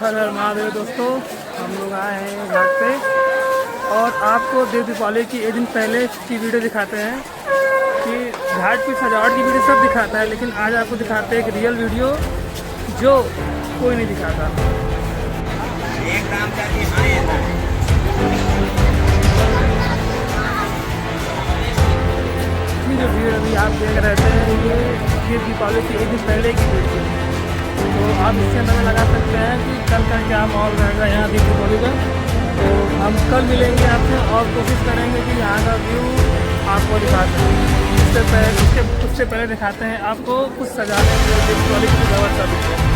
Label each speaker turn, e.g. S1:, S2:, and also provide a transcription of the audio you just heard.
S1: हर हर महादेव दोस्तों, हम लोग आए हैं घाट पे और आपको देव दीपावली की एक दिन पहले की वीडियो दिखाते हैं कि घाट की सजावट की वीडियो सब दिखाता है, लेकिन आज आपको दिखाते हैं एक रियल वीडियो जो कोई नहीं दिखाता। जो वीडियो अभी आप देख रहे थे ये देव दीपावली की एक दिन पहले की वीडियो, तो आप इससे अंदाजा लगा सकते हैं कि कल का क्या माहौल रहेगा यहाँ देव दीपावली का। तो हम कल मिलेंगे आपसे और कोशिश करेंगे कि यहाँ का व्यू आपको दिखा सकें। उससे पहले दिखाते हैं आपको कुछ सजाने के देव दीपावली की व्यवस्था भी है।